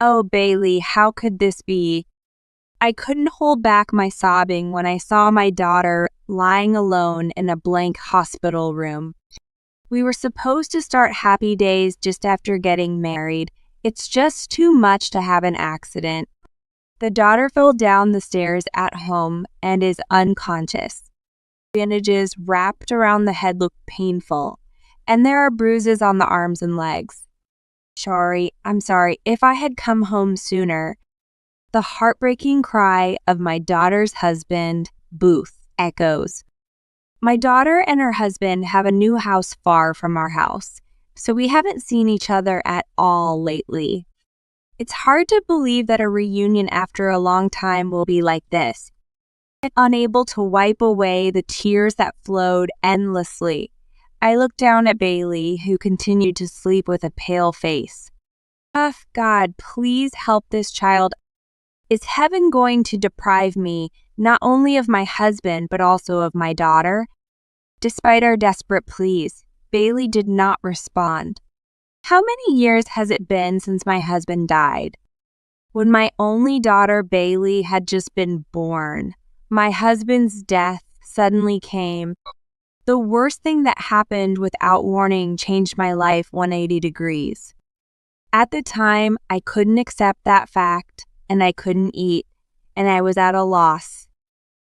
Oh, Bailey, how could this be? I couldn't hold back my sobbing when I saw my daughter lying alone in a blank hospital room. We were supposed to start happy days just after getting married. It's just too much to have an accident. The daughter fell down the stairs at home and is unconscious. Bandages wrapped around the head look painful, and there are bruises on the arms and legs. I'm sorry, if I had come home sooner. The heartbreaking cry of my daughter's husband, Booth, echoes. My daughter and her husband have a new house far from our house, so we haven't seen each other at all lately. It's hard to believe that a reunion after a long time will be like this. Unable to wipe away the tears that flowed endlessly, I looked down at Bailey, who continued to sleep with a pale face. God, please help this child. Is heaven going to deprive me not only of my husband, but also of my daughter? Despite our desperate pleas, Bailey did not respond. How many years has it been since my husband died? When my only daughter, Bailey, had just been born, my husband's death suddenly came. The worst thing that happened without warning changed my life 180 degrees. At the time, I couldn't accept that fact, and I couldn't eat, and I was at a loss.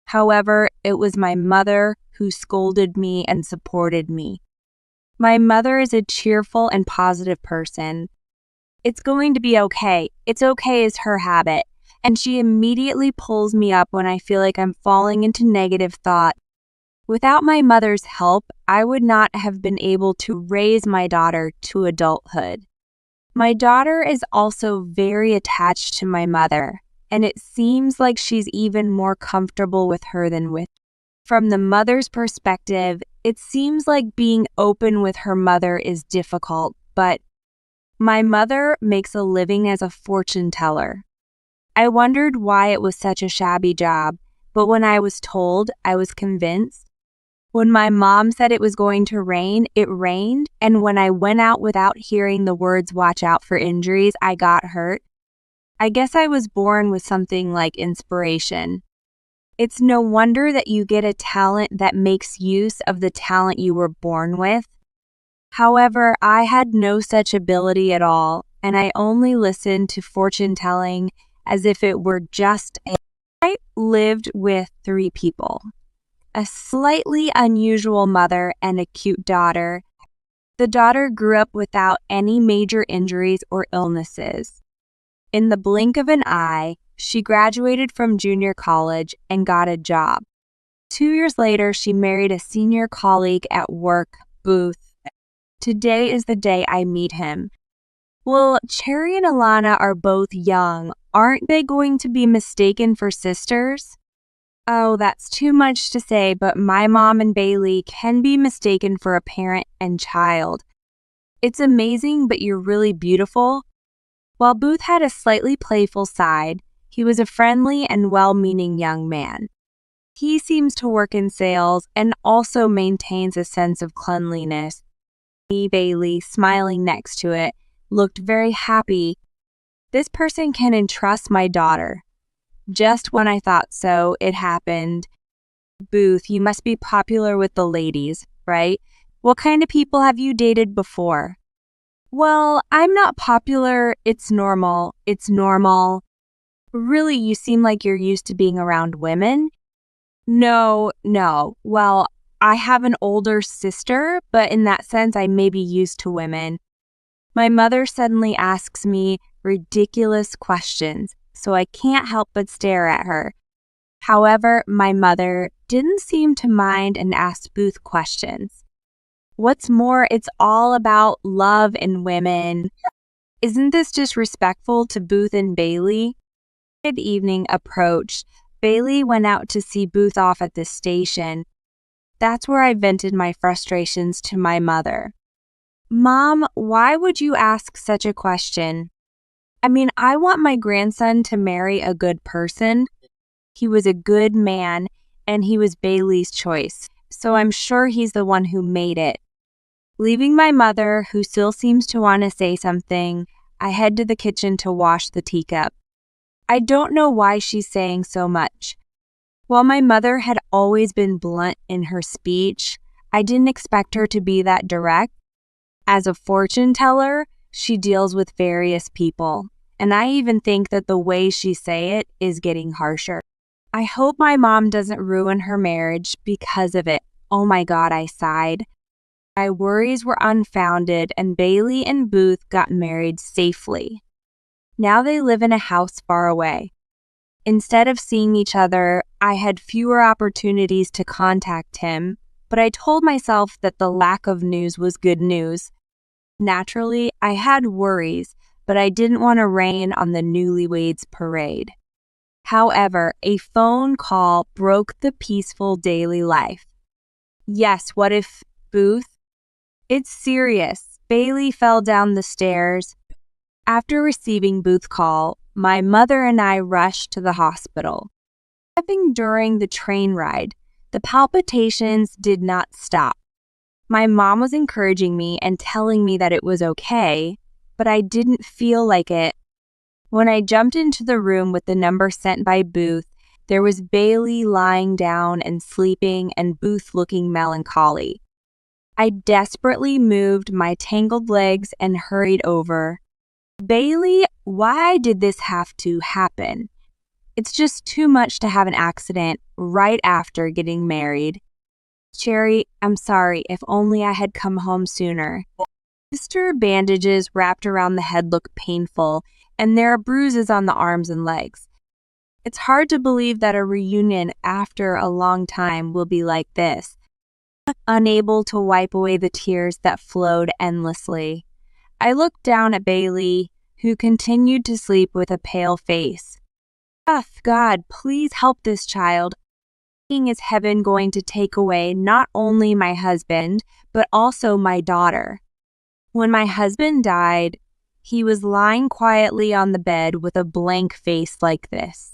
However, it was my mother who scolded me and supported me. My mother is a cheerful and positive person. It's going to be okay. It's okay is her habit, and she immediately pulls me up when I feel like I'm falling into negative thought. Without my mother's help, I would not have been able to raise my daughter to adulthood. My daughter is also very attached to my mother, and it seems like she's even more comfortable with her than with me. From the mother's perspective, it seems like being open with her mother is difficult, but my mother makes a living as a fortune teller. I wondered why it was such a shabby job, but when I was told, I was convinced. When my mom said it was going to rain, it rained, and when I went out without hearing the words "watch out for injuries," I got hurt. I guess I was born with something like inspiration. It's no wonder that you get a talent that makes use of the talent you were born with. However, I had no such ability at all, and I only listened to fortune-telling as if it were just a... I lived with 3 people. A slightly unusual mother and a cute daughter. The daughter grew up without any major injuries or illnesses. In the blink of an eye, she graduated from junior college and got a job. 2 years later, she married a senior colleague at work, Booth. Today is the day I meet him. Well, Cherry and Alana are both young. Aren't they going to be mistaken for sisters? Oh, that's too much to say, but my mom and Bailey can be mistaken for a parent and child. It's amazing, but you're really beautiful. While Booth had a slightly playful side, he was a friendly and well-meaning young man. He seems to work in sales and also maintains a sense of cleanliness. Bailey, smiling next to it, looked very happy. This person can entrust my daughter. Just when I thought so, it happened. Booth, you must be popular with the ladies, right? What kind of people have you dated before? Well, I'm not popular. It's normal. Really, you seem like you're used to being around women? No. Well, I have an older sister, but in that sense, I may be used to women. My mother suddenly asks me ridiculous questions, so I can't help but stare at her. However, my mother didn't seem to mind and asked Booth questions. What's more, it's all about love and women. Isn't this disrespectful to Booth and Bailey? Evening approached. Bailey went out to see Booth off at the station. That's where I vented my frustrations to my mother. Mom, why would you ask such a question? I mean, I want my grandson to marry a good person. He was a good man, and he was Bailey's choice, so I'm sure he's the one who made it. Leaving my mother, who still seems to want to say something, I head to the kitchen to wash the teacup. I don't know why she's saying so much. While my mother had always been blunt in her speech, I didn't expect her to be that direct. As a fortune teller, she deals with various people, and I even think that the way she say it is getting harsher. I hope my mom doesn't ruin her marriage because of it. Oh my God, I sighed. My worries were unfounded, and Bailey and Booth got married safely. Now they live in a house far away. Instead of seeing each other, I had fewer opportunities to contact him, but I told myself that the lack of news was good news. Naturally, I had worries, but I didn't want to rain on the newlyweds parade. However, a phone call broke the peaceful daily life. Yes, what if Booth? It's serious. Bailey fell down the stairs. After receiving Booth's call, my mother and I rushed to the hospital. During the train ride, the palpitations did not stop. My mom was encouraging me and telling me that it was okay, but I didn't feel like it. When I jumped into the room with the number sent by Booth, there was Bailey lying down and sleeping and Booth looking melancholy. I desperately moved my tangled legs and hurried over. Bailey, why did this have to happen? It's just too much to have an accident right after getting married. Cherry, I'm sorry, if only I had come home sooner. Sister bandages wrapped around the head look painful, and there are bruises on the arms and legs. It's hard to believe that a reunion after a long time will be like this. Unable to wipe away the tears that flowed endlessly, I looked down at Bailey, who continued to sleep with a pale face. God, please help this child. Is heaven going to take away not only my husband, but also my daughter? When my husband died, he was lying quietly on the bed with a blank face like this.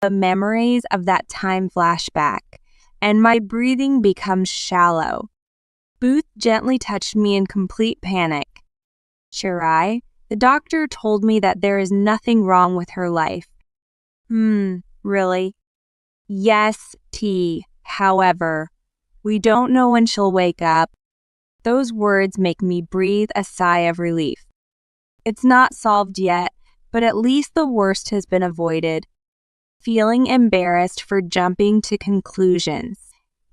The memories of that time flash back, and my breathing becomes shallow. Booth gently touched me in complete panic. Shirai, the doctor told me that there is nothing wrong with her life. Really? Yes, T. However, we don't know when she'll wake up. Those words make me breathe a sigh of relief. It's not solved yet, but at least the worst has been avoided. Feeling embarrassed for jumping to conclusions,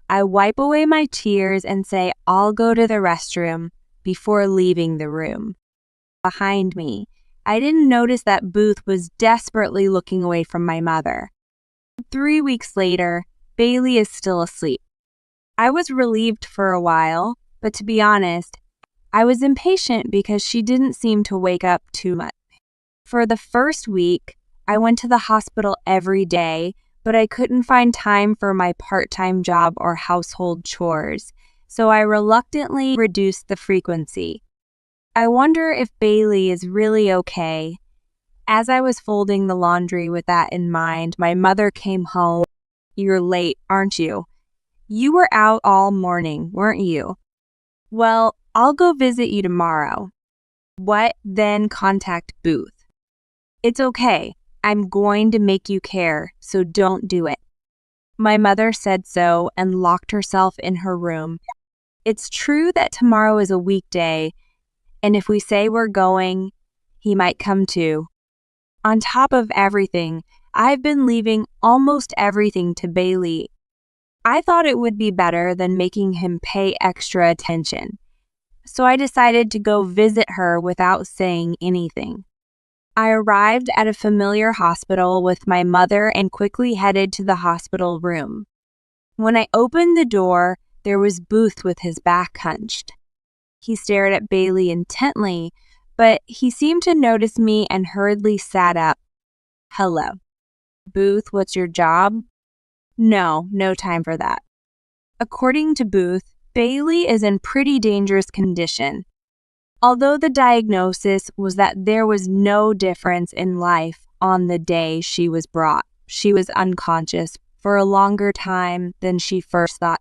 I wipe away my tears and say I'll go to the restroom before leaving the room. Behind me, I didn't notice that Booth was desperately looking away from my mother. 3 weeks later, Bailey is still asleep. I was relieved for a while, but to be honest, I was impatient because she didn't seem to wake up too much. For the first week, I went to the hospital every day, but I couldn't find time for my part-time job or household chores, so I reluctantly reduced the frequency. I wonder if Bailey is really okay. As I was folding the laundry with that in mind, my mother came home. You're late, aren't you? You were out all morning, weren't you? Well, I'll go visit you tomorrow. What? Then contact Booth. It's okay. I'm going to make you care, so don't do it. My mother said so and locked herself in her room. It's true that tomorrow is a weekday, and if we say we're going, he might come too. On top of everything, I've been leaving almost everything to Bailey. I thought it would be better than making him pay extra attention, so I decided to go visit her without saying anything. I arrived at a familiar hospital with my mother and quickly headed to the hospital room. When I opened the door, there was Booth with his back hunched. He stared at Bailey intently, but he seemed to notice me and hurriedly sat up. Hello. Booth, what's your job? No time for that. According to Booth, Bailey is in pretty dangerous condition. Although the diagnosis was that there was no difference in life on the day she was brought, she was unconscious for a longer time than she first thought.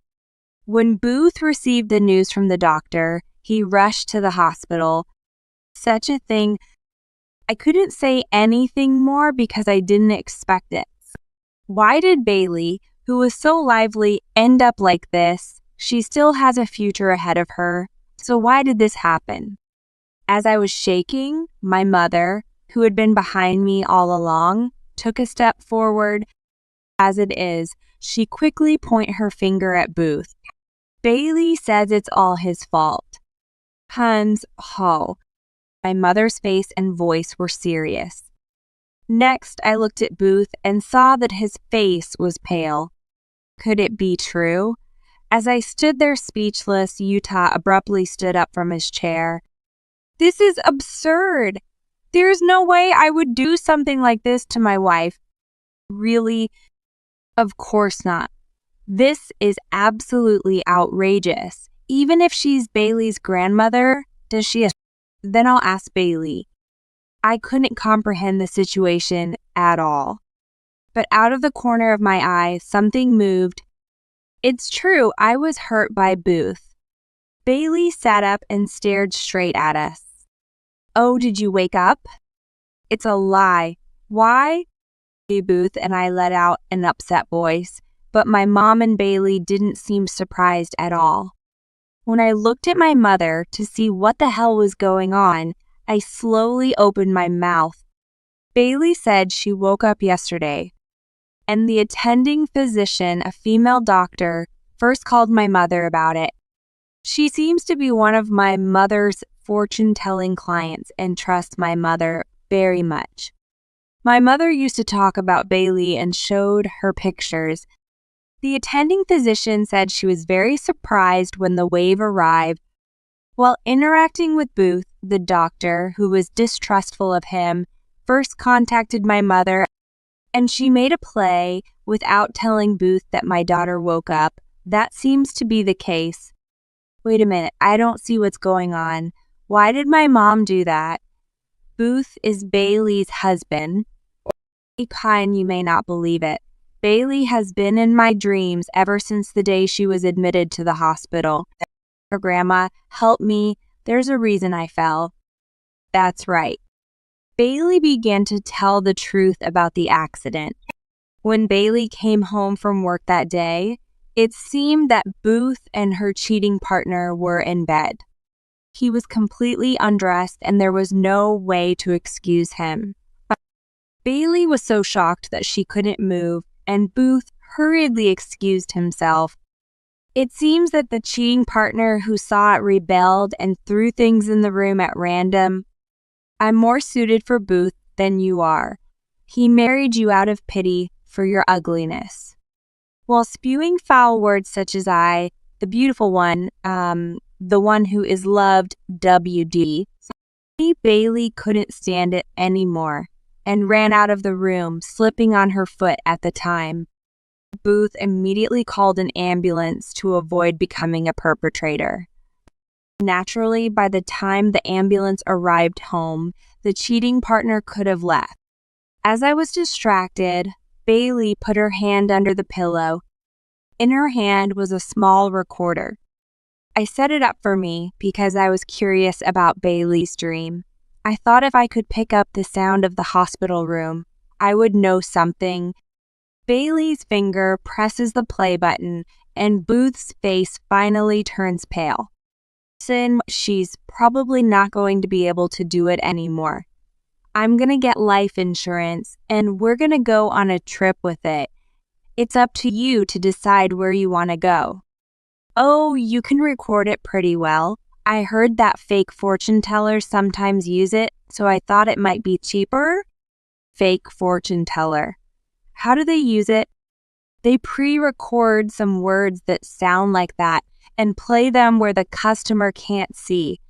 When Booth received the news from the doctor, he rushed to the hospital. Such a thing I couldn't say anything more because I didn't expect it. Why did Bailey, who was so lively, end up like this? She still has a future ahead of her. So why did this happen? As I was shaking, my mother, who had been behind me all along, took a step forward. As it is, she quickly pointed her finger at Booth. Bailey says it's all his fault. Hans, ho. My mother's face and voice were serious. Next, I looked at Booth and saw that his face was pale. Could it be true? As I stood there speechless, Utah abruptly stood up from his chair. This is absurd. There's no way I would do something like this to my wife. Really? Of course not. This is absolutely outrageous. Even if she's Bailey's grandmother, does she? Then I'll ask Bailey. I couldn't comprehend the situation at all. But out of the corner of my eye, something moved. It's true, I was hurt by Booth. Bailey sat up and stared straight at us. Oh, did you wake up? It's a lie. Why? Booth and I let out an upset voice, but my mom and Bailey didn't seem surprised at all. When I looked at my mother to see what the hell was going on, I slowly opened my mouth. Bailey said she woke up yesterday, and the attending physician, a female doctor, first called my mother about it. She seems to be one of my mother's fortune-telling clients and trusts my mother very much. My mother used to talk about Bailey and showed her pictures. The attending physician said she was very surprised when the wave arrived. While interacting with Booth, the doctor, who was distrustful of him, first contacted my mother, and she made a play without telling Booth that my daughter woke up. That seems to be the case. Wait a minute, I don't see what's going on. Why did my mom do that? Booth is Bailey's husband. Kind, you may not believe it. Bailey has been in my dreams ever since the day she was admitted to the hospital. Her grandma, help me, there's a reason I fell. That's right. Bailey began to tell the truth about the accident. When Bailey came home from work that day, it seemed that Booth and her cheating partner were in bed. He was completely undressed and there was no way to excuse him. Bailey was so shocked that she couldn't move, and Booth hurriedly excused himself. It seems that the cheating partner who saw it rebelled and threw things in the room at random. I'm more suited for Booth than you are. He married you out of pity for your ugliness. While spewing foul words such as I, the beautiful one, the one who is loved, WD, Bailey couldn't stand it anymore and ran out of the room, slipping on her foot at the time. Booth immediately called an ambulance to avoid becoming a perpetrator. Naturally, by the time the ambulance arrived home, the cheating partner could have left. As I was distracted, Bailey put her hand under the pillow. In her hand was a small recorder. I set it up for me because I was curious about Bailey's dream. I thought if I could pick up the sound of the hospital room, I would know something. Bailey's finger presses the play button, and Booth's face finally turns pale. She's probably not going to be able to do it anymore. I'm going to get life insurance, and we're going to go on a trip with it. It's up to you to decide where you want to go. Oh, you can record it pretty well. I heard that fake fortune tellers sometimes use it, so I thought it might be cheaper. Fake fortune teller. How do they use it? They pre-record some words that sound like that and play them where the customer can't see,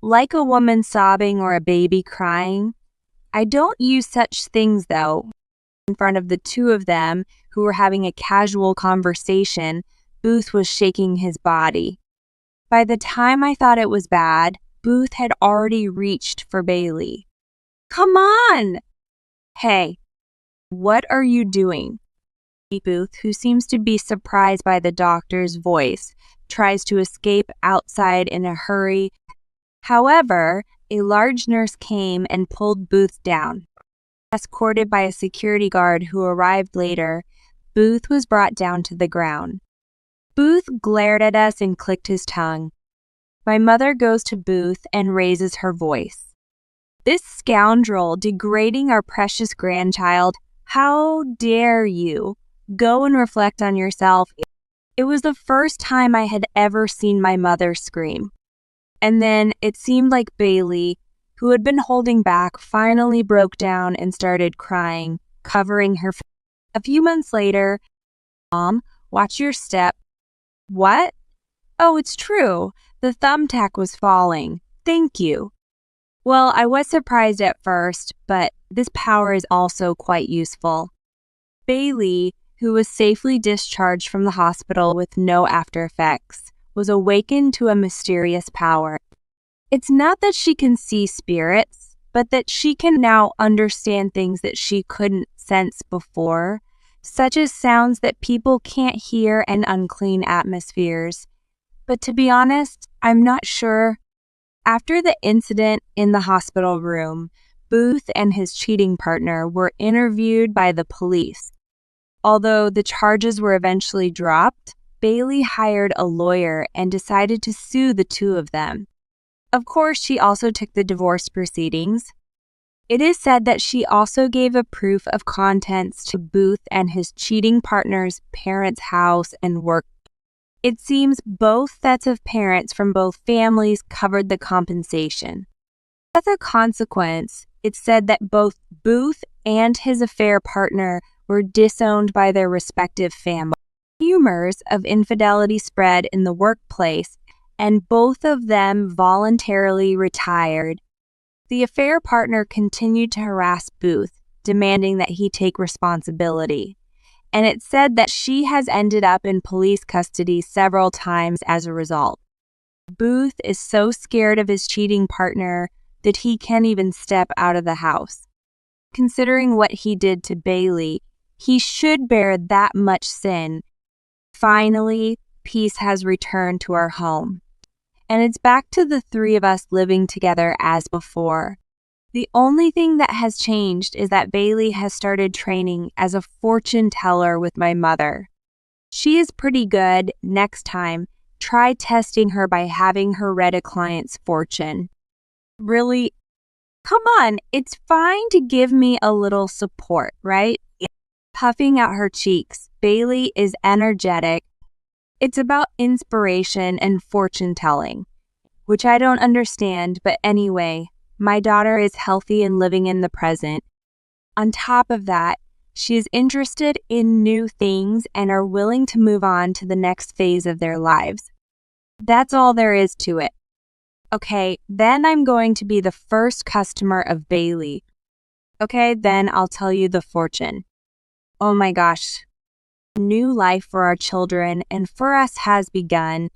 like a woman sobbing or a baby crying. I don't use such things, though. In front of the two of them, who were having a casual conversation, Booth was shaking his body. By the time I thought it was bad, Booth had already reached for Bailey. Come on! Hey, what are you doing? Booth, who seems to be surprised by the doctor's voice, tries to escape outside in a hurry. However, a large nurse came and pulled Booth down. Escorted by a security guard who arrived later, Booth was brought down to the ground. Booth glared at us and clicked his tongue. My mother goes to Booth and raises her voice. "This scoundrel degrading our precious grandchild, how dare you? Go and reflect on yourself." It was the first time I had ever seen my mother scream. And then it seemed like Bailey, who had been holding back, finally broke down and started crying, covering her face. A few months later, "Mom, watch your step." "What?" "Oh, it's true. The thumbtack was falling. Thank you." Well, I was surprised at first, but this power is also quite useful. Bailey, who was safely discharged from the hospital with no after effects, was awakened to a mysterious power. It's not that she can see spirits, but that she can now understand things that she couldn't sense before, such as sounds that people can't hear and unclean atmospheres. But to be honest, I'm not sure. After the incident in the hospital room, Booth and his cheating partner were interviewed by the police. Although the charges were eventually dropped, Bailey hired a lawyer and decided to sue the two of them. Of course, she also took the divorce proceedings. It is said that she also gave a proof of contents to Booth and his cheating partner's parents' house and work. It seems both sets of parents from both families covered the compensation. As a consequence, it's said that both Booth and his affair partner were disowned by their respective families. Rumors of infidelity spread in the workplace, and both of them voluntarily retired. The affair partner continued to harass Booth, demanding that he take responsibility. And it's said that she has ended up in police custody several times as a result. Booth is so scared of his cheating partner that he can't even step out of the house. Considering what he did to Bailey, he should bear that much sin. Finally, peace has returned to our home. And it's back to the three of us living together as before. The only thing that has changed is that Bailey has started training as a fortune teller with my mother. She is pretty good. Next time, try testing her by having her read a client's fortune. Really? Come on, it's fine to give me a little support, right? Puffing out her cheeks, Bailey is energetic. It's about inspiration and fortune telling, which I don't understand, but anyway, my daughter is healthy and living in the present. On top of that, she is interested in new things and are willing to move on to the next phase of their lives. That's all there is to it. Okay, then I'm going to be the first customer of Bailey. Okay, then I'll tell you the fortune. Oh my gosh. New life for our children and for us has begun.